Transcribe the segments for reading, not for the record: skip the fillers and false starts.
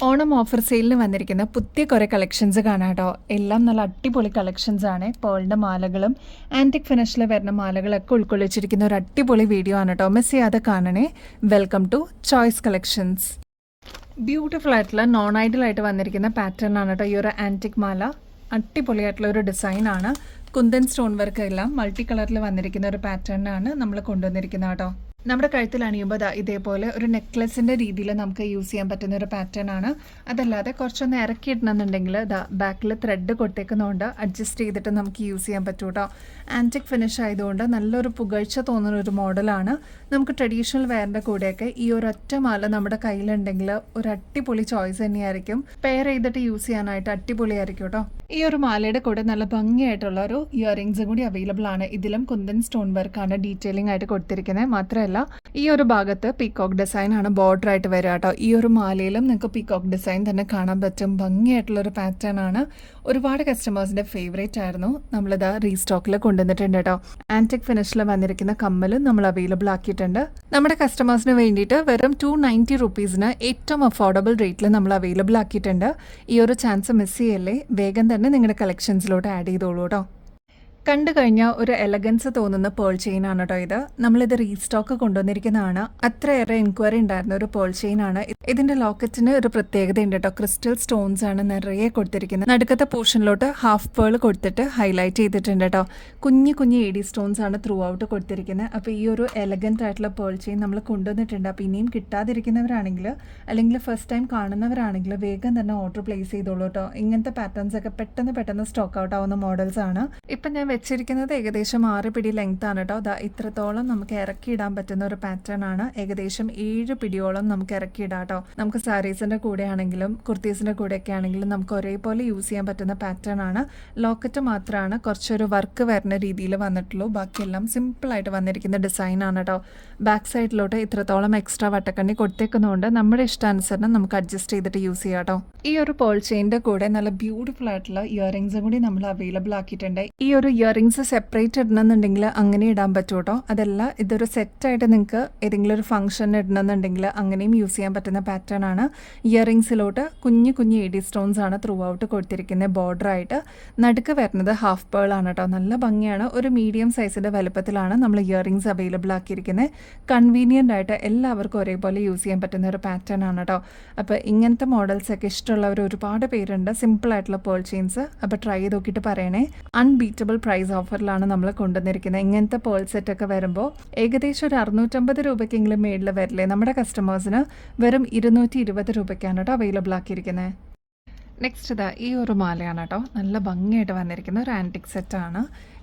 Onam offer സെയിലിന് വന്നിരിക്കുന്ന പുതിയ കുറേ കളക്ഷൻസ് കാണാം കേട്ടോ. എല്ലാം നല്ല അടിപൊളി കളക്ഷൻസ് ആണ്. പേളിൻ്റെ മാലകളും ആൻറ്റിക് ഫിനിഷിൽ വരുന്ന മാലകളൊക്കെ ഉൾക്കൊള്ളിച്ചിരിക്കുന്ന ഒരു അടിപൊളി വീഡിയോ ആണ് കേട്ടോ. മിസ് ചെയ്യാതെ കാണണേ. Welcome to choice collections. Beautiful ആയിട്ടുള്ള നോൺ ഐഡിയൽ ആയിട്ട് വന്നിരിക്കുന്ന പാറ്റേൺ ആണ് കേട്ടോ ഈ ഒരു ആൻറ്റിക് മാല. അടിപൊളിയായിട്ടുള്ള ഒരു ഡിസൈനാണ്. കുന്തൻ സ്റ്റോൺ വർക്ക് എല്ലാം മൾട്ടി കളറിൽ വന്നിരിക്കുന്ന ഒരു പാറ്റേണിനാണ് നമ്മൾ കൊണ്ടുവന്നിരിക്കുന്നത് കേട്ടോ. നമ്മുടെ കഴുത്തിൽ അണിയുമ്പോൾ ഇതേപോലെ ഒരു നെക്ലസിൻ്റെ രീതിയിൽ നമുക്ക് യൂസ് ചെയ്യാൻ പറ്റുന്ന ഒരു പാറ്റേൺ ആണ്. അതല്ലാതെ കുറച്ചൊന്ന് ഇറക്കിയിടണമെന്നുണ്ടെങ്കിൽ ബാക്കിൽ ത്രെഡ് കൊടുത്തേക്കുന്നതുകൊണ്ട് അഡ്ജസ്റ്റ് ചെയ്തിട്ട് നമുക്ക് യൂസ് ചെയ്യാൻ പറ്റും കേട്ടോ. ആൻറ്റിക് ഫിനിഷ് ആയതുകൊണ്ട് നല്ലൊരു പുകഴ്ച തോന്നുന്ന ഒരു മോഡലാണ്. നമുക്ക് ട്രഡീഷണൽ വെയറിൻ്റെ കൂടെയൊക്കെ ഈ ഒരു ഒറ്റ മാല നമ്മുടെ കയ്യിലുണ്ടെങ്കിൽ ഒരു അടിപൊളി ചോയ്സ് തന്നെയായിരിക്കും. പെയർ ചെയ്തിട്ട് യൂസ് ചെയ്യാനായിട്ട് അടിപൊളിയായിരിക്കും കേട്ടോ. ഈ ഒരു മാലയുടെ കൂടെ നല്ല ഭംഗിയായിട്ടുള്ള ഒരു ഇയറിങ്സും കൂടി അവൈലബിൾ ആണ്. ഇതിലും കുന്തൻ സ്റ്റോൺ വർക്കാണ് ഡീറ്റെയിലിംഗ് ആയിട്ട് കൊടുത്തിരിക്കുന്നത്. മാത്രമല്ല ഈ ഒരു ഭാഗത്ത് പീകോക്ക് ഡിസൈൻ ആണ് ബോർഡർ ആയിട്ട് വരിക കേട്ടോ. ഈ ഒരു മാലയിലും നിങ്ങൾക്ക് പീകോക്ക് ഡിസൈൻ തന്നെ കാണാൻ പറ്റും. ഭംഗിയായിട്ടുള്ള ഒരു പാറ്റേൺ ആണ്. ഒരുപാട് കസ്റ്റമേഴ്സിന്റെ ഫേവറേറ്റ് ആയിരുന്നു. നമ്മളിത് റീസ്റ്റോക്കിൽ കൊണ്ടുവന്നിട്ടുണ്ട് കേട്ടോ. ആന്റിക് ഫിനിഷിൽ വന്നിരിക്കുന്ന കമ്മലും നമ്മൾ അവൈലബിൾ ആക്കിയിട്ടുണ്ട്. നമ്മുടെ കസ്റ്റമേഴ്സിന് വേണ്ടിയിട്ട് വെറും 290 റുപ്പീസിന് ഏറ്റവും അഫോർഡബിൾ റേറ്റിൽ നമ്മൾ അവൈലബിൾ ആക്കിയിട്ടുണ്ട്. ഈ ഒരു ചാൻസ് മിസ് ചെയ്യല്ലേ. വേഗം തന്നെ നിങ്ങളുടെ കളക്ഷൻസിലോട്ട് ആഡ് ചെയ്തോളൂ കേട്ടോ. കണ്ടു കഴിഞ്ഞാൽ ഒരു എലഗൻസ് തോന്നുന്ന പേൾ ചെയിൻ ആണ് കേട്ടോ ഇത്. നമ്മളിത് റീസ്റ്റോക്ക് കൊണ്ടുവന്നിരിക്കുന്നതാണ്. അത്രയേറെ എൻക്വയറി ഉണ്ടായിരുന്ന ഒരു പേൾ ചെയിൻ ആണ്. ഇതിന്റെ ലോക്കറ്റിന് ഒരു പ്രത്യേകത ഉണ്ട് കേട്ടോ. ക്രിസ്റ്റൽ സ്റ്റോൺസ് ആണ് നിറയെ കൊടുത്തിരിക്കുന്നത്. നടുക്കത്തെ പോർഷനിലോട്ട് ഹാഫ് പേൾ കൊടുത്തിട്ട് ഹൈലൈറ്റ് ചെയ്തിട്ടുണ്ട് കേട്ടോ. കുഞ്ഞു കുഞ്ഞു എഡി സ്റ്റോൺസ് ആണ് ത്രൂ ഔട്ട് കൊടുത്തിരിക്കുന്നത്. അപ്പോൾ ഈ ഒരു എലഗന്റ് ആയിട്ടുള്ള പേൾ ചെയിൻ നമ്മൾ കൊണ്ടുവന്നിട്ടുണ്ട്. അപ്പോൾ ഇനിയും കിട്ടാതിരിക്കുന്നവരാണെങ്കിൽ അല്ലെങ്കിൽ ഫസ്റ്റ് ടൈം കാണുന്നവരാണെങ്കിൽ വേഗം തന്നെ ഓർഡർ പ്ലേസ് ചെയ്തോളൂ കേട്ടോ. ഇങ്ങനത്തെ പാറ്റേൺസ് ഒക്കെ പെട്ടെന്ന് സ്റ്റോക്ക് ഔട്ട് ആവുന്ന മോഡൽസ് ആണ്. ഇപ്പം ഞാൻ വെച്ചിരിക്കുന്നത് ഏകദേശം 6 പിടി ലെങ്ത് ആണ് കേട്ടോ. ഇത്രത്തോളം നമുക്ക് ഇറക്കിയിടാൻ പറ്റുന്ന ഒരു പാറ്റേൺ ആണ്. ഏകദേശം 7 പിടിയോളം നമുക്ക് ഇറക്കിയിടാം കേട്ടോ. നമുക്ക് സാരീസിന്റെ കൂടെ ആണെങ്കിലും കുർത്തീസിന്റെ കൂടെ ഒക്കെ ആണെങ്കിലും നമുക്ക് ഒരേപോലെ യൂസ് ചെയ്യാൻ പറ്റുന്ന പാറ്റേൺ ആണ്. ലോക്കറ്റ് മാത്രമാണ് കുറച്ചൊരു വർക്ക് വരുന്ന രീതിയിൽ വന്നിട്ടുള്ളൂ. ബാക്കിയെല്ലാം സിമ്പിൾ ആയിട്ട് വന്നിരിക്കുന്ന ഡിസൈൻ ആണ് കേട്ടോ. ബാക്ക് സൈഡിലോട്ട് ഇത്രത്തോളം എക്സ്ട്രാ വട്ടക്കണ്ണി കൊടുത്തേക്കുന്നതുകൊണ്ട് നമ്മുടെ ഇഷ്ടാനുസരണം നമുക്ക് അഡ്ജസ്റ്റ് ചെയ്തിട്ട് യൂസ് ചെയ്യാം കേട്ടോ. ഈ ഒരു പേൾ ചെയിൻ്റെ കൂടെ നല്ല ബ്യൂട്ടിഫുൾ ആയിട്ടുള്ള ഇയറിംഗ്സും കൂടി നമ്മൾ അവൈലബിൾ ആക്കിയിട്ടുണ്ട്. ഈ ഒരു ഇയറിംഗ്സ് സെപ്പറേറ്റ് ഇടണമെന്നുണ്ടെങ്കിൽ അങ്ങനെ ഇടാൻ പറ്റും കേട്ടോ. അതല്ല ഇതൊരു സെറ്റായിട്ട് നിങ്ങൾക്ക് ഏതെങ്കിലും ഒരു ഫംഗ്ഷൻ ഇടണമെന്നുണ്ടെങ്കിൽ അങ്ങനെയും യൂസ് ചെയ്യാൻ പറ്റുന്ന പാറ്റേൺ ആണ്. ഇയറിംഗ്സിലോട്ട് കുഞ്ഞു കുഞ്ഞു എഡി സ്റ്റോൺസ് ആണ് ത്രൂ ഔട്ട് കൊടുത്തിരിക്കുന്നത്. ബോർഡർ ആയിട്ട് നടുക്ക് വരുന്നത് ഹാഫ് പേൾ ആണ് കേട്ടോ. നല്ല ഭംഗിയാണ്. ഒരു മീഡിയം സൈസിന്റെ വലുപ്പത്തിലാണ് നമ്മൾ ഇയറിംഗ്സ് അവൈലബിൾ ആക്കിയിരിക്കുന്നത്. കൺവീനിയൻ്റ് ആയിട്ട് എല്ലാവർക്കും ഒരേപോലെ യൂസ് ചെയ്യാൻ പറ്റുന്ന ഒരു പാറ്റേൺ ആണ് കേട്ടോ. അപ്പോൾ ഇങ്ങനത്തെ മോഡൽസ് ഒക്കെ ഇഷ്ടമുള്ളവർ ഒരുപാട് പേരുണ്ട്. സിമ്പിൾ ആയിട്ടുള്ള പേൾ ചെയിൻസ്. അപ്പോൾ ട്രൈ ചെയ്ത് നോക്കിയിട്ട് പറയണേ. അൺബീറ്റബിൾ പ്രൈസ് ഓഫറിലാണ് നമ്മൾ കൊണ്ടുവന്നിരിക്കുന്നത്. ഇങ്ങനത്തെ പേൾ സെറ്റ് ഒക്കെ വരുമ്പോൾ ഏകദേശം ഒരു 650 രൂപയ്ക്കെങ്കിലും മേളിൽ വരില്ലേ. നമ്മുടെ കസ്റ്റമേഴ്സിന് വെറും 220 രൂപയ്ക്കാണ് കേട്ടോ അവൈലബിൾ ആക്കിയിരിക്കുന്നത്. നെക്സ്റ്റ് ഈ ഒരു മാലയാണ് കേട്ടോ. നല്ല ഭംഗിയായിട്ട് വന്നിരിക്കുന്ന ഒരു ആൻറ്റിക് സെറ്റാണ്.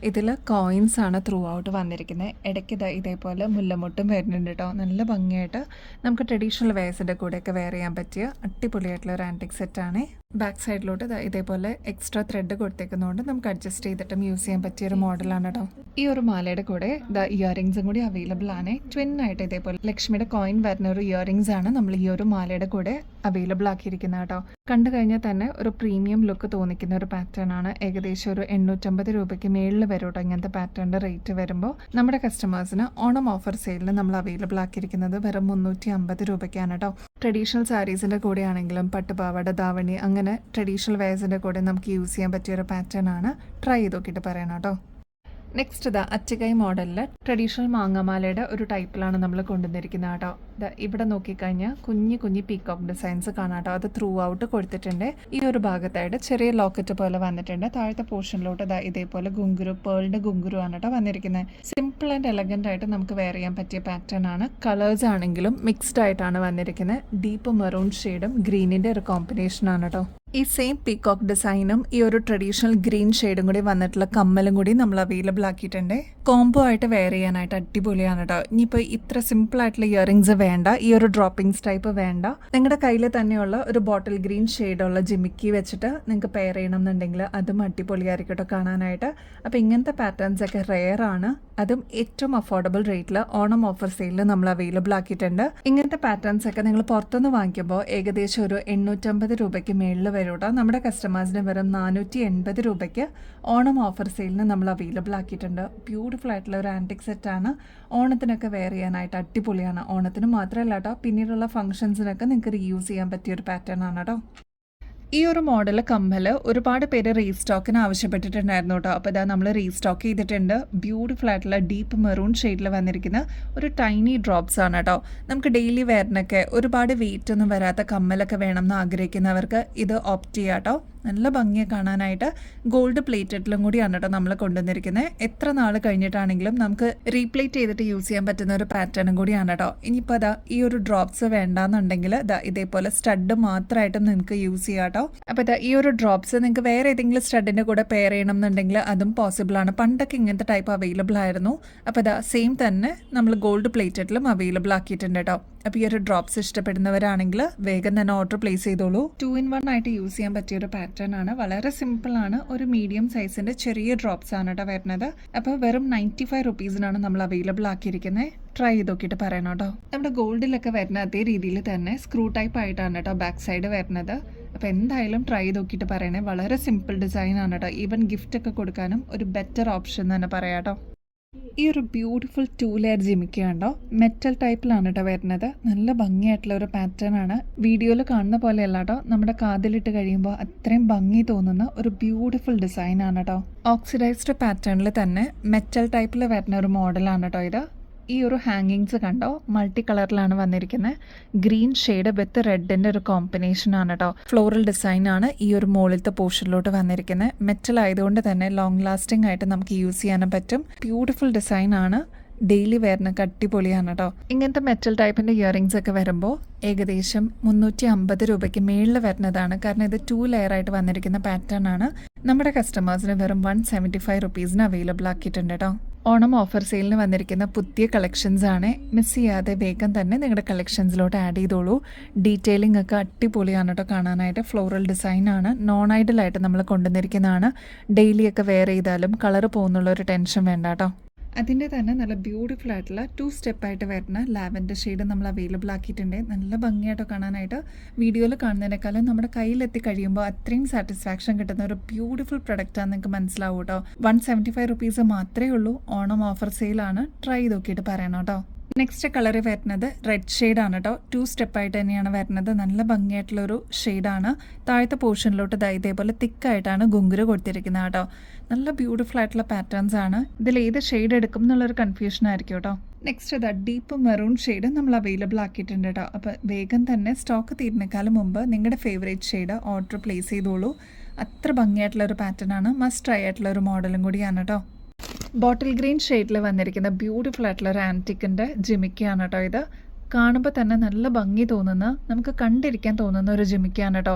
ഇതിൽ കോയിൻസ് ആണ് ത്രൂ ഔട്ട് വന്നിരിക്കുന്നത്. ഇടയ്ക്ക് ഇതേപോലെ മുല്ലമുട്ടും വരുന്നുണ്ട് കേട്ടോ. നല്ല ഭംഗിയായിട്ട് നമുക്ക് ട്രഡീഷണൽ വെയർസിൻ്റെ കൂടെയൊക്കെ വെയർ ചെയ്യാൻ പറ്റിയ അടിപൊളിയായിട്ടുള്ള ഒരു ആൻറ്റിക് സെറ്റാണ്. ബാക്ക് സൈഡിലോട്ട് ഇതേപോലെ എക്സ്ട്രാ ത്രെഡ് കൊടുത്തേക്കുന്നതുകൊണ്ട് നമുക്ക് അഡ്ജസ്റ്റ് ചെയ്തിട്ടും യൂസ് ചെയ്യാൻ പറ്റിയ ഒരു മോഡലാണ് കേട്ടോ. ഈ ഒരു മാലയുടെ കൂടെ ഇയറിംഗ്സും കൂടി അവൈലബിൾ ആണ്. ട്വിൻ ആയിട്ട് ഇതേപോലെ ലക്ഷ്മിയുടെ കോയിൻ വരുന്ന ഒരു ഇയറിംഗ്സ് ആണ് നമ്മൾ ഈ ഒരു മാലയുടെ കൂടെ അവൈലബിൾ ആക്കിയിരിക്കുന്നത് കേട്ടോ. കണ്ടു കഴിഞ്ഞാൽ തന്നെ ഒരു പ്രീമിയം ലുക്ക് തോന്നിക്കുന്ന ഒരു പാറ്റേൺ ആണ്. ഏകദേശം ഒരു 850 രൂപയ്ക്ക് മേളിൽ വരും കേട്ടോ ഇങ്ങനത്തെ പാറ്റേണിൻ്റെ റേറ്റ് വരുമ്പോൾ. നമ്മുടെ കസ്റ്റമേഴ്സിന് ഓണം ഓഫർ സെയിലിന് നമ്മൾ അവൈലബിൾ ആക്കിയിരിക്കുന്നത് വെറും 350 രൂപയ്ക്കാണ് കേട്ടോ. ട്രഡീഷണൽ സാരീസിൻ്റെ കൂടെ ആണെങ്കിലും പട്ടുപാവാട, ധാവണി അങ്ങനെ ട്രഡീഷണൽ വെയർസിൻ്റെ കൂടെ നമുക്ക് യൂസ് ചെയ്യാൻ പറ്റിയ ഒരു പാറ്റേൺ ആണ്. ട്രൈ ചെയ്ത് നോക്കിയിട്ട് പറയണം കേട്ടോ. നെക്സ്റ്റ് അച്ചകൈ മോഡലിൽ ട്രഡീഷണൽ മാങ്ങമാലയുടെ ഒരു ടൈപ്പിലാണ് നമ്മൾ കൊണ്ടുവന്നിരിക്കുന്നത് കേട്ടോ. ഇവിടെ നോക്കിക്കഴിഞ്ഞാൽ കുഞ്ഞു കുഞ്ഞു പീകോക്ക് ഡിസൈൻസ് കാണാം കേട്ടോ. അത് ത്രൂ ഔട്ട് കൊടുത്തിട്ടുണ്ട്. ഈ ഒരു ഭാഗത്തായിട്ട് ചെറിയ ലോക്കറ്റ് പോലെ വന്നിട്ടുണ്ട്. താഴത്തെ പോർഷനിലോട്ട് ഇതേപോലെ ഗുങ്കുരു, പേളിന്റെ ഗുങ്കുരു ആണ് കേട്ടോ വന്നിരിക്കുന്നത്. സിമ്പിൾ ആൻഡ് എലഗന്റ് ആയിട്ട് നമുക്ക് വെയർ ചെയ്യാൻ പറ്റിയ പാറ്റേൺ ആണ്. കളേഴ്സ് ആണെങ്കിലും മിക്സ്ഡ് ആയിട്ടാണ് വന്നിരിക്കുന്നത്. ഡീപ്പ് മെറൂൺ ഷെയ്ഡും ഗ്രീനിന്റെ ഒരു കോമ്പിനേഷൻ ആണ് കേട്ടോ. ഈ സെയിം പീകോക്ക് ഡിസൈനും ഈ ഒരു ട്രഡീഷണൽ ഗ്രീൻ ഷെയ്ഡും കൂടി വന്നിട്ടുള്ള കമ്മലും കൂടി നമ്മൾ അവൈലബിൾ ആക്കിയിട്ടുണ്ട്. കോംബോ ആയിട്ട് വെയർ ചെയ്യാനായിട്ട് അടിപൊളിയാണ് കേട്ടോ. ഇനിയിപ്പോൾ ഇത്ര സിമ്പിൾ ആയിട്ടുള്ള ഇയറിംഗ്സ് വേണ്ട, ഈ ഒരു ഡ്രോപ്പിംഗ്സ് ടൈപ്പ് വേണ്ട, നിങ്ങളുടെ കയ്യിൽ തന്നെയുള്ള ഒരു ബോട്ടിൽ ഗ്രീൻ ഷെയ്ഡുള്ള ജിമിക്കി വെച്ചിട്ട് നിങ്ങൾക്ക് പെയർ ചെയ്യണം എന്നുണ്ടെങ്കിൽ അതും അടിപൊളിയായിരിക്കും കേട്ടോ കാണാനായിട്ട്. അപ്പോൾ ഇങ്ങനത്തെ പാറ്റേൺസ് ഒക്കെ റെയർ ആണ്. അതും ഏറ്റവും അഫോർഡബിൾ റേറ്റിൽ ഓണം ഓഫർ സെയിലിൽ നമ്മൾ അവൈലബിൾ ആക്കിയിട്ടുണ്ട്. ഇങ്ങനത്തെ പാറ്റേൺസ് ഒക്കെ നിങ്ങൾ പുറത്തുനിന്ന് വാങ്ങിക്കുമ്പോൾ ഏകദേശം ഒരു 850 രൂപയ്ക്ക് മേളിൽ വരും കേട്ടോ. നമ്മുടെ കസ്റ്റമേഴ്സിന് വെറും 480 രൂപയ്ക്ക് ഓണം ഓഫർ സെയിലിന് നമ്മൾ അവൈലബിൾ ആക്കിയിട്ടുണ്ട്. ബ്യൂട്ടിഫുൾ ആയിട്ടുള്ള ഒരു ആൻറ്റിക് സെറ്റാണ്. ഓണത്തിനൊക്കെ വെയർ ചെയ്യാനായിട്ട് അടിപൊളിയാണ്. ഓണത്തിന് മാത്രമല്ല കേട്ടോ, പിന്നീടുള്ള ഫംഗ്ഷൻസിനൊക്കെ നിങ്ങൾക്ക് റീയൂസ് ചെയ്യാൻ പറ്റിയൊരു പാറ്റേൺ ആണ് കേട്ടോ. ഈ ഒരു മോഡൽ കമ്മൽ ഒരുപാട് പേര് റീസ്റ്റോക്കിന് ആവശ്യപ്പെട്ടിട്ടുണ്ടായിരുന്നു കേട്ടോ. അപ്പോൾ ഇതാ നമ്മൾ റീസ്റ്റോക്ക് ചെയ്തിട്ടുണ്ട്. ബ്യൂട്ടിഫുൾ ആയിട്ടുള്ള ഡീപ്പ് മെറൂൺ ഷെയ്ഡിൽ വന്നിരിക്കുന്ന ഒരു ടൈനി ഡ്രോപ്സ് ആണ് കേട്ടോ. നമുക്ക് ഡെയിലി വെയറിനൊക്കെ ഒരുപാട് വെയിറ്റ് ഒന്നും വരാത്ത കമ്മലൊക്കെ വേണം എന്ന് ആഗ്രഹിക്കുന്നവർക്ക് ഇത് ഓപ്റ്റ് ചെയ്യാം കേട്ടോ. നല്ല ഭംഗിയെ കാണാനായിട്ട് ഗോൾഡ് പ്ലേറ്റഡിലും കൂടിയാണ് കേട്ടോ നമ്മൾ കൊണ്ടുവന്നിരിക്കുന്നത്. എത്ര നാൾ കഴിഞ്ഞിട്ടാണെങ്കിലും നമുക്ക് റീപ്ലേറ്റ് ചെയ്തിട്ട് യൂസ് ചെയ്യാൻ പറ്റുന്ന ഒരു പാറ്റേണും കൂടിയാണ് കേട്ടോ. ഇനിയിപ്പോൾ അതാ ഈ ഒരു ഡ്രോപ്സ് വേണ്ടാന്നുണ്ടെങ്കിൽ ഇതേപോലെ സ്റ്റഡ് മാത്രമായിട്ടും നിങ്ങൾക്ക് യൂസ് ചെയ്യാം കേട്ടോ. അപ്പോൾ ഈ ഒരു ഡ്രോപ്സ് നിങ്ങൾക്ക് വേറെ ഏതെങ്കിലും സ്റ്റഡിൻ്റെ കൂടെ പെയർ ചെയ്യണം എന്നുണ്ടെങ്കിൽ അതും പോസിബിൾ ആണ്. പണ്ടൊക്കെ ഇങ്ങനത്തെ ടൈപ്പ് അവൈലബിൾ ആയിരുന്നു. അപ്പോൾ സെയിം തന്നെ നമ്മൾ ഗോൾഡ് പ്ലേറ്റഡിലും അവൈലബിൾ ആക്കിയിട്ടുണ്ട് കേട്ടോ. അപ്പോൾ ഈ ഒരു ഡ്രോപ്സ് ഇഷ്ടപ്പെടുന്നവരാണെങ്കിൽ വേഗം തന്നെ ഓർഡർ പ്ലേസ് ചെയ്തോളൂ. 2-in-1 ആയിട്ട് യൂസ് ചെയ്യാൻ പറ്റിയൊരു പാറ്റേൺ ആണ്. വളരെ സിമ്പിൾ ആണ്. ഒരു മീഡിയം സൈസിന്റെ ചെറിയ ഡ്രോപ്സ് ആണ് കേട്ടോ വരുന്നത്. അപ്പോൾ വെറും 95 റുപ്പീസിനാണ് നമ്മൾ അവൈലബിൾ ആക്കിയിരിക്കുന്നത്. ട്രൈ ചെയ്ത് നോക്കിയിട്ട് പറയണം കേട്ടോ. നമ്മുടെ ഗോൾഡിലൊക്കെ വരുന്ന അതേ രീതിയിൽ തന്നെ സ്ക്രൂ ടൈപ്പ് ആയിട്ടാണ് കേട്ടോ ബാക്ക് സൈഡ് വരുന്നത്. അപ്പോൾ എന്തായാലും ട്രൈ ചെയ്ത് നോക്കിയിട്ട് പറയണേ. വളരെ സിമ്പിൾ ഡിസൈൻ ആണ് കേട്ടോ. ഈവൻ ഗിഫ്റ്റ് ഒക്കെ കൊടുക്കാനും ഒരു ബെറ്റർ ഓപ്ഷൻ തന്നെ പറയാം കേട്ടോ. ഈ ഒരു ബ്യൂട്ടിഫുൾ 2-ലെയർ ജിമിക്ക ഉണ്ടോ, മെറ്റൽ ടൈപ്പിലാണ് കേട്ടോ വരുന്നത്. നല്ല ഭംഗിയായിട്ടുള്ള ഒരു പാറ്റേൺ ആണ്. വീഡിയോയിൽ കാണുന്ന പോലെയല്ല കേട്ടോ, നമ്മുടെ കാതിലിട്ട് കഴിയുമ്പോൾ അത്രയും ഭംഗി തോന്നുന്ന ഒരു ബ്യൂട്ടിഫുൾ ഡിസൈൻ ആണ് കേട്ടോ. ഓക്സിഡൈസ്ഡ് പാറ്റേണിൽ തന്നെ മെറ്റൽ ടൈപ്പിൽ വരുന്ന ഒരു മോഡലാണ് കേട്ടോ ഇത്. ഈ ഒരു ഹാങ്ങിങ്സ് കണ്ടോ, മൾട്ടി കളറിലാണ് വന്നിരിക്കുന്നത്. ഗ്രീൻ ഷെയ്ഡ് വിത്ത് റെഡിൻ്റെ ഒരു കോമ്പിനേഷൻ ആണ് കേട്ടോ. ഫ്ലോറൽ ഡിസൈൻ ആണ് ഈ ഒരു മുകളിലത്തെ പോർഷനിലോട്ട് വന്നിരിക്കുന്നത്. മെറ്റൽ ആയതുകൊണ്ട് തന്നെ ലോങ് ലാസ്റ്റിംഗ് ആയിട്ട് നമുക്ക് യൂസ് ചെയ്യാനും പറ്റും. ബ്യൂട്ടിഫുൾ ഡിസൈൻ ആണ്. ഡെയിലി വെയറിനൊക്കെ അടിപൊളിയാണ് കേട്ടോ. ഇങ്ങനത്തെ മെറ്റൽ ടൈപ്പിൻ്റെ ഇയറിങ്സ് ഒക്കെ വരുമ്പോൾ ഏകദേശം 350 രൂപയ്ക്ക് മേളിൽ വരുന്നതാണ്. കാരണം ഇത് 2 ലെയർ ആയിട്ട് വന്നിരിക്കുന്ന പാറ്റേൺ ആണ്. നമ്മുടെ കസ്റ്റമേഴ്സിന് വെറും 175 റുപ്പീസിന് അവൈലബിൾ ആക്കിയിട്ടുണ്ട് കേട്ടോ. ഓണം ഓഫർ സെയിലിന് വന്നിരിക്കുന്ന പുതിയ കളക്ഷൻസ് ആണ്. മിസ് ചെയ്യാതെ വേഗം തന്നെ നിങ്ങളുടെ കളക്ഷൻസിലോട്ട് ആഡ് ചെയ്തോളൂ. ഡീറ്റെയിലിംഗ് ഒക്കെ അടിപൊളിയാണ് കേട്ടോ കാണാനായിട്ട്. ഫ്ലോറൽ ഡിസൈൻ ആണ്. നോൺ ഐഡലായിട്ട് നമ്മൾ കൊണ്ടുവന്നിരിക്കുന്നതാണ്. ഡെയിലി ഒക്കെ വെയർ ചെയ്താലും കളർ പോകുന്നുള്ള ഒരു ടെൻഷൻ വേണ്ട കേട്ടോ. അതിൻ്റെ തന്നെ നല്ല ബ്യൂട്ടിഫുൾ ആയിട്ടുള്ള 2 സ്റ്റെപ്പായിട്ട് വരുന്ന ലാവൻഡർ ഷെയ്ഡ് നമ്മൾ അവൈലബിൾ ആക്കിയിട്ടുണ്ട്. നല്ല ഭംഗിയായിട്ടോ കാണാനായിട്ട്. വീഡിയോയിൽ കാണുന്നതിനേക്കാളും നമ്മുടെ കയ്യിലെത്തി കഴിയുമ്പോൾ അത്രയും സാറ്റിസ്ഫാക്ഷൻ കിട്ടുന്ന ഒരു ബ്യൂട്ടിഫുൾ പ്രൊഡക്റ്റാണ് നിങ്ങൾക്ക് മനസ്സിലാവും കേട്ടോ. 175 റുപ്പീസ് മാത്രമേ ഉള്ളൂ. ഓണം ഓഫർ സെയിലാണ്. ട്രൈ ചെയ്ത് നോക്കിയിട്ട് പറയണം കേട്ടോ. നെക്സ്റ്റ് കളർ വരുന്നത് റെഡ് ഷെയ്ഡാണ് കേട്ടോ. 2 സ്റ്റെപ്പായിട്ട് തന്നെയാണ് വരുന്നത്. നല്ല ഭംഗിയായിട്ടുള്ളൊരു ഷെയ്ഡാണ്. താഴത്തെ പോർഷനിലോട്ട് ഇതേപോലെ തിക്കായിട്ടാണ് ഗുങ്കുര് കൊടുത്തിരിക്കുന്നത് കേട്ടോ. നല്ല ബ്യൂട്ടിഫുൾ ആയിട്ടുള്ള പാറ്റേൺസ് ആണ്. ഇതിൽ ഏത് ഷെയ്ഡ് എടുക്കും എന്നുള്ളൊരു കൺഫ്യൂഷൻ ആയിരിക്കും കേട്ടോ. നെക്സ്റ്റ് ഡീപ്പ് മെറൂൺ ഷെയ്ഡ് നമ്മൾ അവൈലബിൾ ആക്കിയിട്ടുണ്ട് കേട്ടോ. അപ്പോൾ വേഗം തന്നെ സ്റ്റോക്ക് തീരുന്നേക്കാളും മുമ്പ് നിങ്ങളുടെ ഫേവറേറ്റ് ഷെയ്ഡ് ഓർഡർ പ്ലേസ് ചെയ്തോളൂ. അത്ര ഭംഗിയായിട്ടുള്ളൊരു പാറ്റേൺ ആണ്. മസ്റ്റ് ട്രൈ ആയിട്ടുള്ള ഒരു മോഡലും കൂടിയാണ് കേട്ടോ. ബോട്ടിൽ ഗ്രീൻ ഷെയ്ഡിൽ വന്നിരിക്കുന്ന ബ്യൂട്ടിഫുൾ ആയിട്ടുള്ള ഒരു ആൻറ്റിക്കിൻ്റെ ജിമിക്കയാണ് കേട്ടോ ഇത്. കാണുമ്പോൾ തന്നെ നല്ല ഭംഗി തോന്നുന്ന, നമുക്ക് കണ്ടിരിക്കാൻ തോന്നുന്ന ഒരു ജിമിക്കയാണ് കേട്ടോ.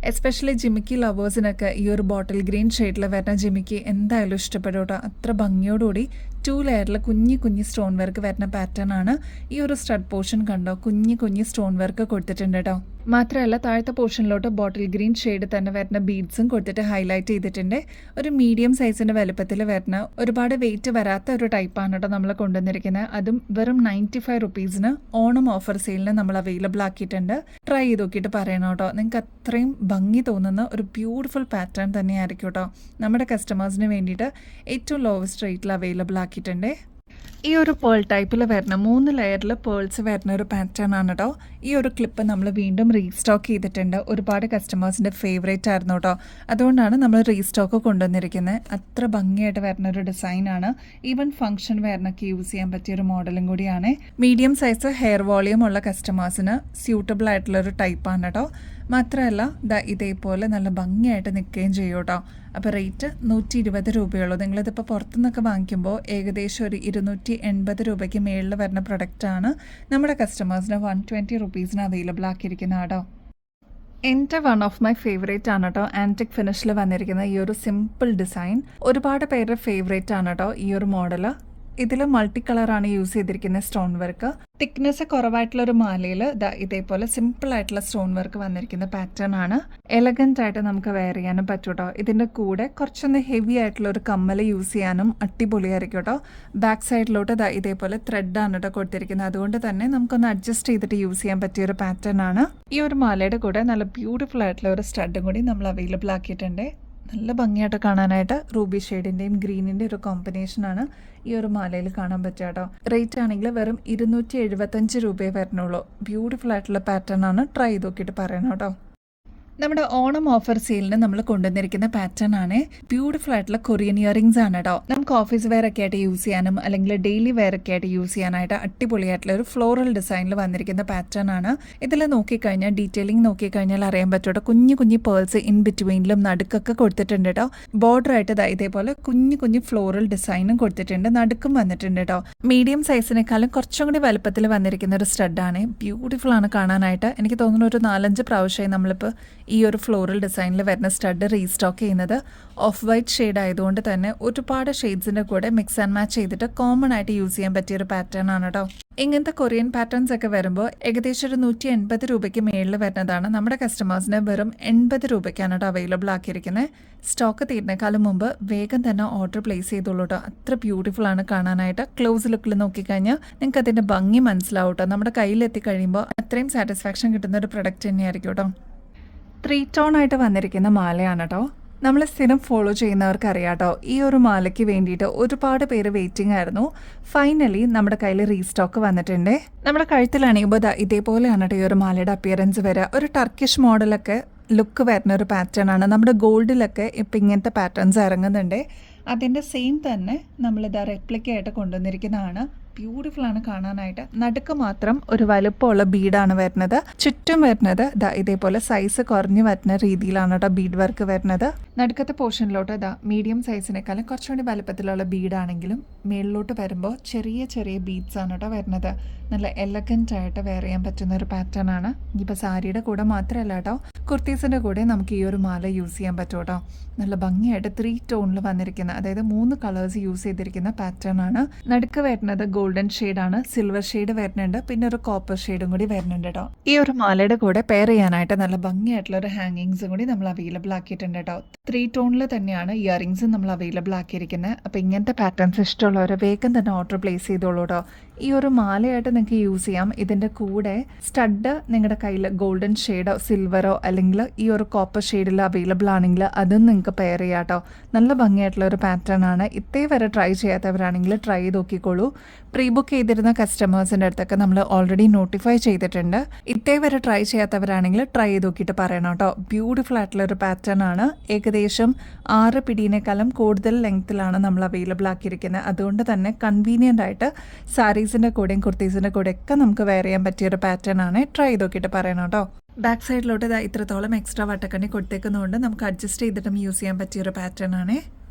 എസ്പെഷ്യലി ജിമിക്കി ലവേഴ്സിനൊക്കെ ഈ ഒരു ബോട്ടിൽ ഗ്രീൻ ഷെയ്ഡിൽ വരുന്ന ജിമിക്കി എന്തായാലും ഇഷ്ടപ്പെടും കേട്ടോ. അത്ര ഭംഗിയോടുകൂടി 2 ലെയറിൽ കുഞ്ഞി സ്റ്റോൺ വർക്ക് വരുന്ന പാറ്റേൺ ആണ്. ഈ ഒരു സ്റ്റഡ് പോർഷൻ കണ്ടോ, കുഞ്ഞി സ്റ്റോൺ വർക്ക് കൊടുത്തിട്ടുണ്ട് കേട്ടോ. മാത്രമല്ല താഴത്തെ പോർഷനിലോട്ട് ബോട്ടിൽ ഗ്രീൻ ഷെയ്ഡ് തന്നെ വരുന്ന ബീഡ്സും കൊടുത്തിട്ട് ഹൈലൈറ്റ് ചെയ്തിട്ടുണ്ട്. ഒരു മീഡിയം സൈസിൻ്റെ വലുപ്പത്തിൽ വരുന്ന, ഒരുപാട് വെയിറ്റ് വരാത്ത ഒരു ടൈപ്പാണ് കേട്ടോ നമ്മൾ കൊണ്ടുവന്നിരിക്കുന്നത്. അതും വെറും 95 റുപ്പീസിന് ഓണം ഓഫർ സെയിലിന് നമ്മൾ അവൈലബിൾ ആക്കിയിട്ടുണ്ട്. ട്രൈ ചെയ്ത് നോക്കിയിട്ട് പറയണം കേട്ടോ. നിങ്ങൾക്ക് അത്രയും ഭംഗി തോന്നുന്ന ഒരു ബ്യൂട്ടിഫുൾ പാറ്റേൺ തന്നെയായിരിക്കും കേട്ടോ. നമ്മുടെ കസ്റ്റമേഴ്സിന് വേണ്ടിയിട്ട് ഏറ്റവും ലോവസ്റ്റ് റേറ്റിൽ അവൈലബിൾ ആക്കിയിട്ടുണ്ട്. ഈ ഒരു പേൾ ടൈപ്പിൽ വരുന്ന 3 ലെയറിൽ പേൾസ് വരുന്ന ഒരു പാറ്റേൺ ആണ് കേട്ടോ. ഈ ഒരു ക്ലിപ്പ് നമ്മൾ വീണ്ടും റീസ്റ്റോക്ക് ചെയ്തിട്ടുണ്ട്. ഒരുപാട് കസ്റ്റമേഴ്സിൻ്റെ ഫേവറേറ്റ് ആയിരുന്നു കേട്ടോ. അതുകൊണ്ടാണ് നമ്മൾ റീസ്റ്റോക്ക് കൊണ്ടുവന്നിരിക്കുന്നത്. അത്ര ഭംഗിയായിട്ട് വരുന്ന ഒരു ഡിസൈനാണ്. ഈവൻ ഫംഗ്ഷൻ വെയറിനൊക്കെ യൂസ് ചെയ്യാൻ പറ്റിയൊരു മോഡലും കൂടിയാണ്. മീഡിയം സൈസ് ഹെയർ വോളിയം ഉള്ള കസ്റ്റമേഴ്സിന് സ്യൂട്ടബിൾ ആയിട്ടുള്ളൊരു ടൈപ്പാണ് കേട്ടോ. മാത്രമല്ല ഇതേപോലെ നല്ല ഭംഗിയായിട്ട് നിൽക്കുകയും ചെയ്യും കേട്ടോ. അപ്പോൾ റേറ്റ് 120 രൂപയുള്ളൂ. നിങ്ങളിതിപ്പോൾ പുറത്തുനിന്നൊക്കെ വാങ്ങിക്കുമ്പോൾ ഏകദേശം ഒരു 280 രൂപയ്ക്ക് മേളിൽ വരുന്ന പ്രൊഡക്റ്റാണ്. നമ്മുടെ കസ്റ്റമേഴ്സിന് 120 റുപ്പീസിന് അവൈലബിൾ ആക്കിയിരിക്കുന്ന കേട്ടോ. എൻ്റെ വൺ ഓഫ് മൈ ഫേവറേറ്റ് ആണ് കേട്ടോ ആൻറ്റിക് ഫിനിഷിൽ വന്നിരിക്കുന്ന ഈ ഒരു സിമ്പിൾ ഡിസൈൻ. ഒരുപാട് പേരുടെ ഫേവറേറ്റ് ആണ് കേട്ടോ ഈ ഒരു മോഡൽ. ഇതിൽ മൾട്ടി കളറാണ് യൂസ് ചെയ്തിരിക്കുന്ന സ്റ്റോൺ വർക്ക്. തിക്നെസ് കുറവായിട്ടുള്ളൊരു മാലയിൽ ഇതേപോലെ സിമ്പിൾ ആയിട്ടുള്ള സ്റ്റോൺ വർക്ക് വന്നിരിക്കുന്ന പാറ്റേൺ ആണ്. എലഗൻ്റ് ആയിട്ട് നമുക്ക് വെയർ ചെയ്യാനും പറ്റും കേട്ടോ. ഇതിൻ്റെ കൂടെ കുറച്ചൊന്ന് ഹെവി ആയിട്ടുള്ള ഒരു കമ്മൽ യൂസ് ചെയ്യാനും അടിപൊളിയായിരിക്കും കേട്ടോ. ബാക്ക് സൈഡിലോട്ട് ഇതേപോലെ ത്രെഡാണ് കേട്ടോ കൊടുത്തിരിക്കുന്നത്. അതുകൊണ്ട് തന്നെ നമുക്കൊന്ന് അഡ്ജസ്റ്റ് ചെയ്തിട്ട് യൂസ് ചെയ്യാൻ പറ്റിയൊരു പാറ്റേൺ ആണ്. ഈ ഒരു മാലയുടെ കൂടെ നല്ല ബ്യൂട്ടിഫുൾ ആയിട്ടുള്ള ഒരു സ്റ്റഡും കൂടി നമ്മൾ അവൈലബിൾ ആക്കിയിട്ടുണ്ട്. നല്ല ഭംഗിയായിട്ട് കാണാനായിട്ട് റൂബി ഷെയ്ഡിൻ്റെയും ഗ്രീനിൻ്റെ ഒരു കോമ്പിനേഷനാണ് ഈ ഒരു മാലയിൽ കാണാൻ പറ്റുക കേട്ടോ. റേറ്റ് ആണെങ്കിൽ വെറും 275 രൂപയെ വരുന്നുള്ളൂ. ബ്യൂട്ടിഫുൾ ആയിട്ടുള്ള പാറ്റേൺ ആണ്. ട്രൈ ചെയ്ത് നോക്കിയിട്ട് പറയണം കേട്ടോ. നമ്മുടെ ഓണം ഓഫർ സെയിലിന് നമ്മൾ കൊണ്ടുവന്നിരിക്കുന്ന പാറ്റേൺ ആണ് ബ്യൂട്ടിഫുൾ ആയിട്ടുള്ള കൊറിയൻ ഇയറിംഗ്സ് ആണ് കേട്ടോ. നമുക്ക് ഓഫീസ് വെയർ ഒക്കെ ആയിട്ട് യൂസ് ചെയ്യാനും അല്ലെങ്കിൽ ഡെയിലി വെയർ ഒക്കെ ആയിട്ട് യൂസ് ചെയ്യാനായിട്ട് അടിപൊളിയായിട്ടുള്ള ഒരു ഫ്ലോറൽ ഡിസൈനിൽ വന്നിരിക്കുന്ന പാറ്റേൺ ആണ്. ഇതിൽ നോക്കിക്കഴിഞ്ഞാൽ ഡീറ്റെയിലിംഗ് നോക്കിക്കഴിഞ്ഞാൽ അറിയാൻ പറ്റും കുഞ്ഞു കുഞ്ഞു പേൾസ് ഇൻ ബിറ്റ്വീനിലും നടുക്കൊക്കെ കൊടുത്തിട്ടുണ്ട് കേട്ടോ. ബോർഡർ ആയിട്ട് ഇതേപോലെ കുഞ്ഞു കുഞ്ഞു ഫ്ലോറൽ ഡിസൈനും കൊടുത്തിട്ടുണ്ട്. നടുക്കും വന്നിട്ടുണ്ട് കേട്ടോ. മീഡിയം സൈസിനേക്കാളും കുറച്ചും കൂടി വലുപ്പത്തിൽ വന്നിരിക്കുന്ന ഒരു സ്റ്റഡാണ്. ബ്യൂട്ടിഫുൾ ആണ് കാണാനായിട്ട്. എനിക്ക് തോന്നുന്നു ഒരു 4-5 പ്രാവശ്യമായി നമ്മളിപ്പോൾ ഈ ഒരു ഫ്ലോറൽ ഡിസൈനിൽ വരുന്ന സ്റ്റഡ് റീസ്റ്റോക്ക് ചെയ്യുന്നത്. ഓഫ് വൈറ്റ് ഷെയ്ഡ് ആയതുകൊണ്ട് തന്നെ ഒരുപാട് ഷെയ്ഡ്സിൻ്റെ കൂടെ മിക്സ് ആൻഡ് മാച്ച് ചെയ്തിട്ട് കോമൺ ആയിട്ട് യൂസ് ചെയ്യാൻ പറ്റിയ ഒരു പാറ്റേൺ ആണ് കേട്ടോ. ഇങ്ങനത്തെ കൊറിയൻ പാറ്റേൺസ് ഒക്കെ വരുമ്പോൾ ഏകദേശം ഒരു 180 രൂപയ്ക്ക് മേളിൽ വരുന്നതാണ്. നമ്മുടെ കസ്റ്റമേഴ്സിന് വെറും 80 രൂപയ്ക്കാണ് കേട്ടോ അവൈലബിൾ ആക്കിയിരിക്കുന്നത്. സ്റ്റോക്ക് തീരുന്നേക്കാളും മുമ്പ് വേഗം തന്നെ ഓർഡർ പ്ലേസ് ചെയ്തോളൂ കേട്ടോ. അത്ര ബ്യൂട്ടിഫുൾ ആണ് കാണാനായിട്ട്. ക്ലോസ് ലുക്കിൽ നോക്കിക്കഴിഞ്ഞാൽ നിങ്ങൾക്ക് അതിൻ്റെ ഭംഗി മനസ്സിലാവും കേട്ടോ. നമ്മുടെ കയ്യിലെത്തി കഴിയുമ്പോൾ അത്രയും സാറ്റിസ്ഫാക്ഷൻ കിട്ടുന്ന ഒരു പ്രൊഡക്റ്റ് തന്നെയായിരിക്കും കേട്ടോ. 3 ടോൺ ആയിട്ട് വന്നിരിക്കുന്ന മാലയാണ് കേട്ടോ. നമ്മൾ സ്ഥിരം ഫോളോ ചെയ്യുന്നവർക്ക് അറിയാം കേട്ടോ. ഈ ഒരു മാലയ്ക്ക് വേണ്ടിയിട്ട് ഒരുപാട് പേര് വെയിറ്റിംഗ് ആയിരുന്നു. ഫൈനലി നമ്മുടെ കയ്യിൽ റീസ്റ്റോക്ക് വന്നിട്ടുണ്ട്. നമ്മുടെ കഴുത്തിൽ അണിയുമ്പോൾ ഇതേപോലെയാണ് കേട്ടോ ഈ ഒരു മാലയുടെ അപ്പിയറൻസ് വരിക. ഒരു ടർക്കിഷ് മോഡലൊക്കെ ലുക്ക് വരുന്ന ഒരു പാറ്റേൺ ആണ്. നമ്മുടെ ഗോൾഡിലൊക്കെ ഇപ്പം ഇങ്ങനത്തെ പാറ്റേൺസ് ഇറങ്ങുന്നുണ്ട്. അതിൻ്റെ സെയിം തന്നെ നമ്മളിത് റെപ്ലിക്കയായിട്ട് കൊണ്ടുവന്നിരിക്കുന്നതാണ്. ബ്യൂട്ടിഫുൾ ആണ് കാണാനായിട്ട്. നടുക്ക് മാത്രം ഒരു വലുപ്പമുള്ള ബീഡാണ് വരുന്നത്. ചുറ്റും വരുന്നത് ഇതേപോലെ സൈസ് കുറഞ്ഞു വരുന്ന രീതിയിലാണ് കേട്ടോ ബീഡ് വർക്ക് വരുന്നത്. നടുക്കത്തെ പോർഷനിലോട്ട് മീഡിയം സൈസിനേക്കാളും കുറച്ചുകൂടി വലുപ്പത്തിലുള്ള ബീഡാണെങ്കിലും മേളിലോട്ട് വരുമ്പോൾ ചെറിയ ചെറിയ ബീഡ്സ് ആണ് കേട്ടോ വരുന്നത്. നല്ല എലഗൻ്റ് ആയിട്ട് വെയർ ചെയ്യാൻ പറ്റുന്ന ഒരു പാറ്റേൺ ആണ്. ഇനിയിപ്പോൾ സാരിയുടെ കൂടെ മാത്രമല്ല കേട്ടോ, കുർത്തീസിൻ്റെ കൂടെ നമുക്ക് ഈ ഒരു മാല യൂസ് ചെയ്യാൻ പറ്റും കേട്ടോ. നല്ല ഭംഗിയായിട്ട് 3 ടോണിൽ വന്നിരിക്കുന്ന, അതായത് 3 കളേഴ്സ് യൂസ് ചെയ്തിരിക്കുന്ന പാറ്റേൺ ആണ്. നടുക്ക് വരുന്നത് ഗോൾഡൻ ഷെയ്ഡാണ്, സിൽവർ ഷെയ്ഡ് വരുന്നുണ്ട്, പിന്നെ ഒരു കോപ്പർ ഷെയ്ഡും കൂടി വരുന്നുണ്ട് കേട്ടോ. ഈ ഒരു മാലയുടെ കൂടെ പെയർ ചെയ്യാനായിട്ട് നല്ല ഭംഗിയായിട്ടുള്ള ഒരു ഹാങ്ങിങ്സും കൂടി നമ്മൾ അവൈലബിൾ ആക്കിയിട്ടുണ്ട് കേട്ടോ. 3 ടോണിൽ തന്നെയാണ് ഇയറിങ്സും നമ്മൾ അവൈലബിൾ ആക്കിയിരിക്കുന്നത്. അപ്പോൾ ഇങ്ങനത്തെ പാറ്റേൺസ് ഇഷ്ടമുള്ളവർ വേഗം തന്നെ ഓർഡർ പ്ലേസ് ചെയ്തോളൂ കേട്ടോ. ഈ ഒരു മാലയായിട്ട് നിങ്ങൾക്ക് യൂസ് ചെയ്യാം. ഇതിൻ്റെ കൂടെ സ്റ്റഡ് നിങ്ങളുടെ കയ്യിൽ ഗോൾഡൻ ഷെയ്ഡോ സിൽവറോ അല്ലെങ്കിൽ ഈ ഒരു കോപ്പർ ഷെയ്ഡിൽ അവൈലബിൾ ആണെങ്കിൽ അതും നിങ്ങൾക്ക് പെയർ ചെയ്യാം കേട്ടോ. നല്ല ഭംഗിയായിട്ടുള്ള ഒരു പാറ്റേൺ ആണ്. ഇത്തേ വരെ ട്രൈ ചെയ്യാത്തവരാണെങ്കിൽ ട്രൈ ചെയ്ത് നോക്കിക്കോളൂ. പ്രീ ബുക്ക് ചെയ്തിരുന്ന കസ്റ്റമേഴ്സിൻ്റെ അടുത്തൊക്കെ നമ്മൾ ഓൾറെഡി നോട്ടിഫൈ ചെയ്തിട്ടുണ്ട്. ഇത്തേ വരെ ട്രൈ ചെയ്യാത്തവരാണെങ്കിൽ ട്രൈ ചെയ്ത് നോക്കിയിട്ട് പറയണം കേട്ടോ. ബ്യൂട്ടിഫുൾ ആയിട്ടുള്ള ഒരു പാറ്റേൺ ആണ്. ഏകദേശം 6 പിടിയേക്കാളും കൂടുതൽ ലെങ്ത്തിലാണ് നമ്മൾ അവൈലബിൾ ആക്കിയിരിക്കുന്നത്. അതുകൊണ്ട് തന്നെ കൺവീനിയൻ്റ് ആയിട്ട് സാരീസിൻ്റെ കൂടെയും കുർത്തീസിൻ്റെ കൂടെയൊക്കെ നമുക്ക് വെയർ ചെയ്യാൻ പറ്റിയൊരു പാറ്റേൺ ആണ്. ട്രൈ ചെയ്ത് നോക്കിയിട്ട് പറയണം കേട്ടോ. ബാക്ക് സൈഡിലോട്ട് ഇത്രത്തോളം എക്സ്ട്രാ വട്ടക്കണ്ണി കൊടുത്തേക്കുന്നതുകൊണ്ട് നമുക്ക് അഡ്ജസ്റ്റ് ചെയ്തിട്ടും യൂസ് ചെയ്യാൻ പറ്റിയൊരു പാറ്റേൺ ആണ്.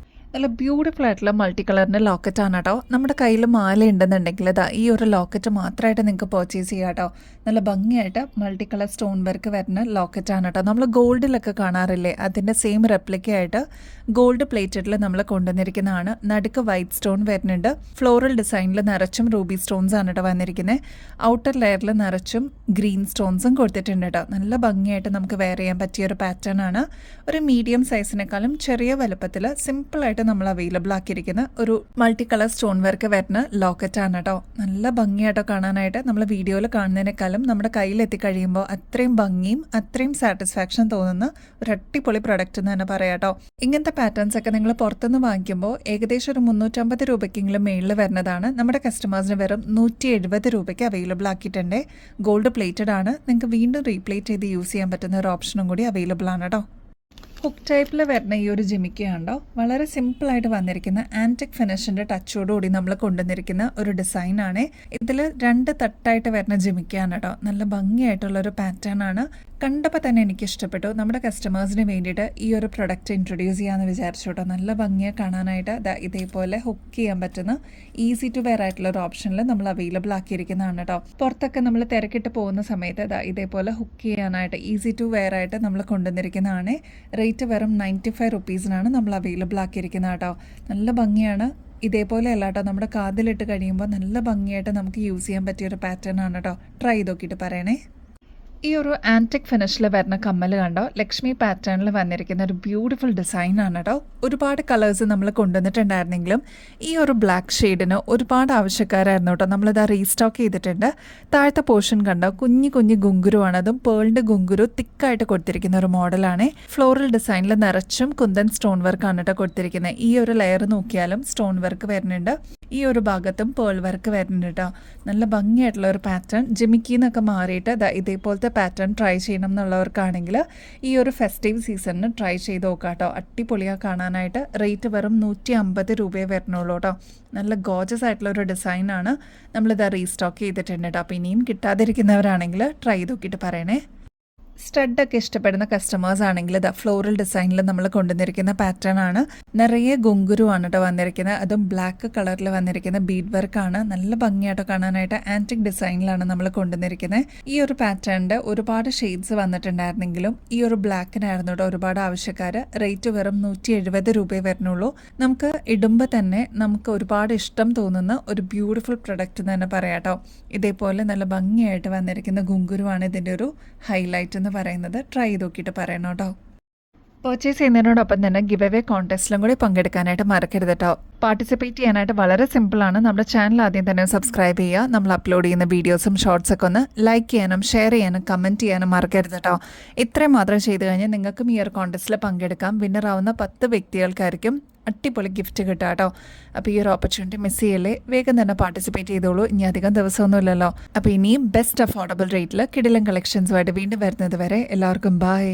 നല്ല ബ്യൂട്ടിഫുൾ ആയിട്ടുള്ള മൾട്ടി കളറിൻ്റെ ലോക്കറ്റാണ് കേട്ടോ. നമ്മുടെ കയ്യിൽ മാല ഉണ്ടെന്നുണ്ടെങ്കിൽ ഈ ഒരു ലോക്കറ്റ് മാത്രമായിട്ട് നിങ്ങൾക്ക് പർച്ചേസ് ചെയ്യാം കേട്ടോ. നല്ല ഭംഗിയായിട്ട് മൾട്ടി കളർ സ്റ്റോൺ വർക്ക് വരുന്ന ലോക്കറ്റാണ് കേട്ടോ. നമ്മൾ ഗോൾഡിലൊക്കെ കാണാറില്ലേ, അതിൻ്റെ സെയിം റെപ്ലിക്കയായിട്ട് ഗോൾഡ് പ്ലേറ്റഡിൽ നമ്മൾ കൊണ്ടുവന്നിരിക്കുന്നതാണ്. നടുക്ക് വൈറ്റ് സ്റ്റോൺ വരുന്നുണ്ട്. ഫ്ലോറൽ ഡിസൈനിൽ നിറച്ചും റൂബി സ്റ്റോൺസ് ആണ് കേട്ടോ വന്നിരിക്കുന്നത്. ഔട്ടർ ലെയറിൽ നിറച്ചും ഗ്രീൻ സ്റ്റോൺസും കൊടുത്തിട്ടുണ്ട് കേട്ടോ. നല്ല ഭംഗിയായിട്ട് നമുക്ക് വെയർ ചെയ്യാൻ പറ്റിയ ഒരു പാറ്റേൺ ആണ്. ഒരു മീഡിയം സൈസിനേക്കാളും ചെറിയ വലുപ്പത്തിൽ സിമ്പിളായിട്ട് നമ്മൾ അവൈലബിൾ ആക്കിയിരിക്കുന്ന ഒരു മൾട്ടി കളർ സ്റ്റോൺ വർക്ക് വരുന്ന ലോക്കറ്റ് ആണ് കേട്ടോ. നല്ല ഭംഗിയായിട്ടോ കാണാനായിട്ട്. നമ്മൾ വീഡിയോയിൽ കാണുന്നതിനേക്കാളും നമ്മുടെ കയ്യിലെത്തി കഴിയുമ്പോൾ അത്രയും ഭംഗിയും അത്രയും സാറ്റിസ്ഫാക്ഷൻ തോന്നുന്ന ഒരു അടിപൊളി പ്രൊഡക്റ്റ് എന്ന് തന്നെ പറയാം കേട്ടോ. ഇങ്ങനത്തെ പാറ്റേൺസ് ഒക്കെ നിങ്ങൾ പുറത്തുനിന്ന് വാങ്ങിക്കുമ്പോൾ ഏകദേശം ഒരു 350 രൂപയ്ക്കെങ്കിലും മേളിൽ വരുന്നതാണ്. നമ്മുടെ കസ്റ്റമേഴ്സിന് വെറും 170 രൂപയ്ക്ക് അവൈലബിൾ ആക്കിയിട്ടുണ്ട്. ഗോൾഡ് പ്ലേറ്റഡ് ആണ്. നിങ്ങൾക്ക് വീണ്ടും റീപ്ലേറ്റ് ചെയ്ത് യൂസ് ചെയ്യാൻ പറ്റുന്ന ഒരു ഓപ്ഷനും കൂടി അവൈലബിൾ ആണ് കേട്ടോ. ഹുക്ക് ടൈപ്പിൽ വരുന്ന ഈ ഒരു ജിമിക്കയുണ്ടോ, വളരെ സിമ്പിളായിട്ട് വന്നിരിക്കുന്ന ആൻറ്റിക് ഫിനിഷിൻ്റെ ടച്ചോടുകൂടി നമ്മൾ കൊണ്ടുവന്നിരിക്കുന്ന ഒരു ഡിസൈനാണ്. ഇതിൽ 2 തട്ടായിട്ട് വരുന്ന ജിമിക്കയാണ് കേട്ടോ. നല്ല ഭംഗിയായിട്ടുള്ളൊരു പാറ്റേൺ ആണ്. കണ്ടപ്പോൾ തന്നെ എനിക്ക് ഇഷ്ടപ്പെട്ടു. നമ്മുടെ കസ്റ്റമേഴ്സിന് വേണ്ടിയിട്ട് ഈ ഒരു പ്രൊഡക്റ്റ് ഇൻട്രൊഡ്യൂസ് ചെയ്യാമെന്ന് വിചാരിച്ചു കേട്ടോ. നല്ല ഭംഗിയായി കാണാനായിട്ട് ഇതേപോലെ ഹുക്ക് ചെയ്യാൻ പറ്റുന്ന ഈസി ടു വെയർ ആയിട്ടുള്ള ഒരു ഓപ്ഷനിൽ നമ്മൾ അവൈലബിൾ ആക്കിയിരിക്കുന്നതാണ് കേട്ടോ. പുറത്തൊക്കെ നമ്മൾ തിരക്കിട്ട് പോകുന്ന സമയത്ത് ഇതേപോലെ ഹുക്ക് ചെയ്യാനായിട്ട് ഈസി ടു വെയർ ആയിട്ട് നമ്മൾ കൊണ്ടുവന്നിരിക്കുന്നതാണ്. റേറ്റ് വെറും 95 റുപ്പീസിനാണ് നമ്മൾ അവൈലബിൾ ആക്കിയിരിക്കുന്നത് കേട്ടോ. നല്ല ഭംഗിയാണ്. ഇതേപോലെ അല്ല കേട്ടോ, നമ്മുടെ കാതിലിട്ട് കഴിയുമ്പോൾ നല്ല ഭംഗിയായിട്ട് നമുക്ക് യൂസ് ചെയ്യാൻ പറ്റിയൊരു പാറ്റേൺ ആണ് കേട്ടോ. ട്രൈ ചെയ്ത് നോക്കിയിട്ട് പറയണേ. ഈ ഒരു ആൻറ്റിക് ഫിനിഷിൽ വരുന്ന കമ്മൽ കണ്ടോ, ലക്ഷ്മി പാറ്റേണിൽ വന്നിരിക്കുന്ന ഒരു ബ്യൂട്ടിഫുൾ ഡിസൈനാണ് കേട്ടോ. ഒരുപാട് കളേഴ്സ് നമ്മൾ കൊണ്ടുവന്നിട്ടുണ്ടായിരുന്നെങ്കിലും ഈ ഒരു ബ്ലാക്ക് ഷെയ്ഡിന് ഒരുപാട് ആവശ്യക്കാരായിരുന്നു കേട്ടോ. നമ്മളിത് റീസ്റ്റോക്ക് ചെയ്തിട്ടുണ്ട്. താഴത്തെ പോർഷൻ കണ്ടോ, കുഞ്ഞു കുഞ്ഞു ഗുങ്കുരുവാണ്. അതും പേളിൻ്റെ ഗുങ്കുരു തിക്കായിട്ട് കൊടുത്തിരിക്കുന്ന ഒരു മോഡലാണ്. ഫ്ലോറൽ ഡിസൈനിൽ നിറച്ചും കുന്തൻ സ്റ്റോൺ വർക്കാണ് കേട്ടോ കൊടുത്തിരിക്കുന്നത്. ഈ ഒരു ലെയർ നോക്കിയാലും സ്റ്റോൺ വർക്ക് വരുന്നുണ്ട്. ഈ ഒരു ഭാഗത്തും പേൾ വർക്ക് വരുന്നുണ്ട് കേട്ടോ. നല്ല ഭംഗിയായിട്ടുള്ള ഒരു പാറ്റേൺ. ജിമിക്കിന്നൊക്കെ മാറിയിട്ട് ഇതേപോലത്തെ പാറ്റേൺ ട്രൈ ചെയ്യണം എന്നുള്ളവർക്കാണെങ്കിൽ ഈ ഒരു ഫെസ്റ്റീവ് സീസണിന് ട്രൈ ചെയ്ത് നോക്കാം കേട്ടോ. അടിപൊളിயாக കാണാനായിട്ട്. റേറ്റ് വെറും 150 രൂപയെ വരുന്നുള്ളൂ കേട്ടോ. നല്ല ഗോജസ് ആയിട്ടുള്ള ഒരു ഡിസൈനാണ്. നമ്മളിത് റീസ്റ്റോക്ക് ചെയ്തിട്ടുണ്ട് കേട്ടോ. അപ്പോൾ ഇനിയും കിട്ടാതിരിക്കുന്നവരാണെങ്കിൽ ട്രൈ ചെയ്ത് നോക്കിയിട്ട് പറയണേ. സ്റ്റഡൊക്കെ ഇഷ്ടപ്പെടുന്ന കസ്റ്റമേഴ്സ് ആണെങ്കിൽ ഇതാ ഫ്ലോറൽ ഡിസൈനിൽ നമ്മൾ കൊണ്ടുവന്നിരിക്കുന്ന പാറ്റേൺ ആണ്. നിറയെ ഗുങ്കുരുവാണ് കേട്ടോ വന്നിരിക്കുന്നത്. അതും ബ്ലാക്ക് കളറിൽ വന്നിരിക്കുന്ന ബീഡ് വർക്കാണ്. നല്ല ഭംഗിയായിട്ട് കാണാനായിട്ട് ആൻറ്റിക് ഡിസൈനിലാണ് നമ്മൾ കൊണ്ടുവന്നിരിക്കുന്നത്. ഈ ഒരു പാറ്റേണിൻ്റെ ഒരുപാട് ഷെയ്ഡ്സ് വന്നിട്ടുണ്ടായിരുന്നെങ്കിലും ഈ ഒരു ബ്ലാക്കിനായിരുന്നു കേട്ടോ ഒരുപാട് ആവശ്യക്കാർ. റേറ്റ് വെറും 170 രൂപയെ വരുന്നുള്ളൂ. നമുക്ക് ഇടുമ്പോൾ തന്നെ നമുക്ക് ഒരുപാട് ഇഷ്ടം തോന്നുന്ന ഒരു ബ്യൂട്ടിഫുൾ പ്രൊഡക്റ്റ് എന്ന് തന്നെ പറയാം കേട്ടോ. ഇതേപോലെ നല്ല ഭംഗിയായിട്ട് വന്നിരിക്കുന്ന ഗുങ്കുരുവാണ് ഇതിൻ്റെ ഒരു ഹൈലൈറ്റ് എന്ന് പറയുന്നത്. ട്രൈ ചെയ്ത് നോക്കിയിട്ട് പറയണം കേട്ടോ. പർച്ചേസ് ചെയ്യുന്നതിനോടൊപ്പം തന്നെ ഗിവ് അവേ കോൺടെസ്റ്റിലും കൂടി പങ്കെടുക്കാനായിട്ട് മറക്കരുത് കേട്ടോ. പാർട്ടിസിപ്പേറ്റ് ചെയ്യാനായിട്ട് വളരെ സിമ്പിളാണ്. നമ്മുടെ ചാനൽ ആദ്യം തന്നെ സബ്സ്ക്രൈബ് ചെയ്യുക. നമ്മൾ അപ്ലോഡ് ചെയ്യുന്ന വീഡിയോസും ഷോർട്സൊക്കെ ഒന്ന് ലൈക്ക് ചെയ്യാനും ഷെയർ ചെയ്യാനും കമൻറ്റ് ചെയ്യാനും മറക്കരുത് കേട്ടോ. ഇത്രയും മാത്രം ചെയ്ത് കഴിഞ്ഞാൽ നിങ്ങൾക്കും ഈ ഒരു കോൺടെസ്റ്റിൽ പങ്കെടുക്കാം. വിന്നറാവുന്ന 10 വ്യക്തികൾക്കായിരിക്കും അടിപൊളി ഗിഫ്റ്റ് കിട്ടുക കേട്ടോ. അപ്പോൾ ഈ ഒരു ഓപ്പർച്യൂണിറ്റി മിസ് ചെയ്യല്ലേ. വേഗം തന്നെ പാർട്ടിസിപ്പേറ്റ് ചെയ്തോളൂ. ഇനി അധികം ദിവസമൊന്നും ഇല്ലല്ലോ. അപ്പോൾ ഇനിയും ബെസ്റ്റ് അഫോർഡബിൾ റേറ്റിൽ കിടിലൻ കളക്ഷൻസുമായിട്ട് വീണ്ടും വരുന്നത് വരെ എല്ലാവർക്കും ബൈ.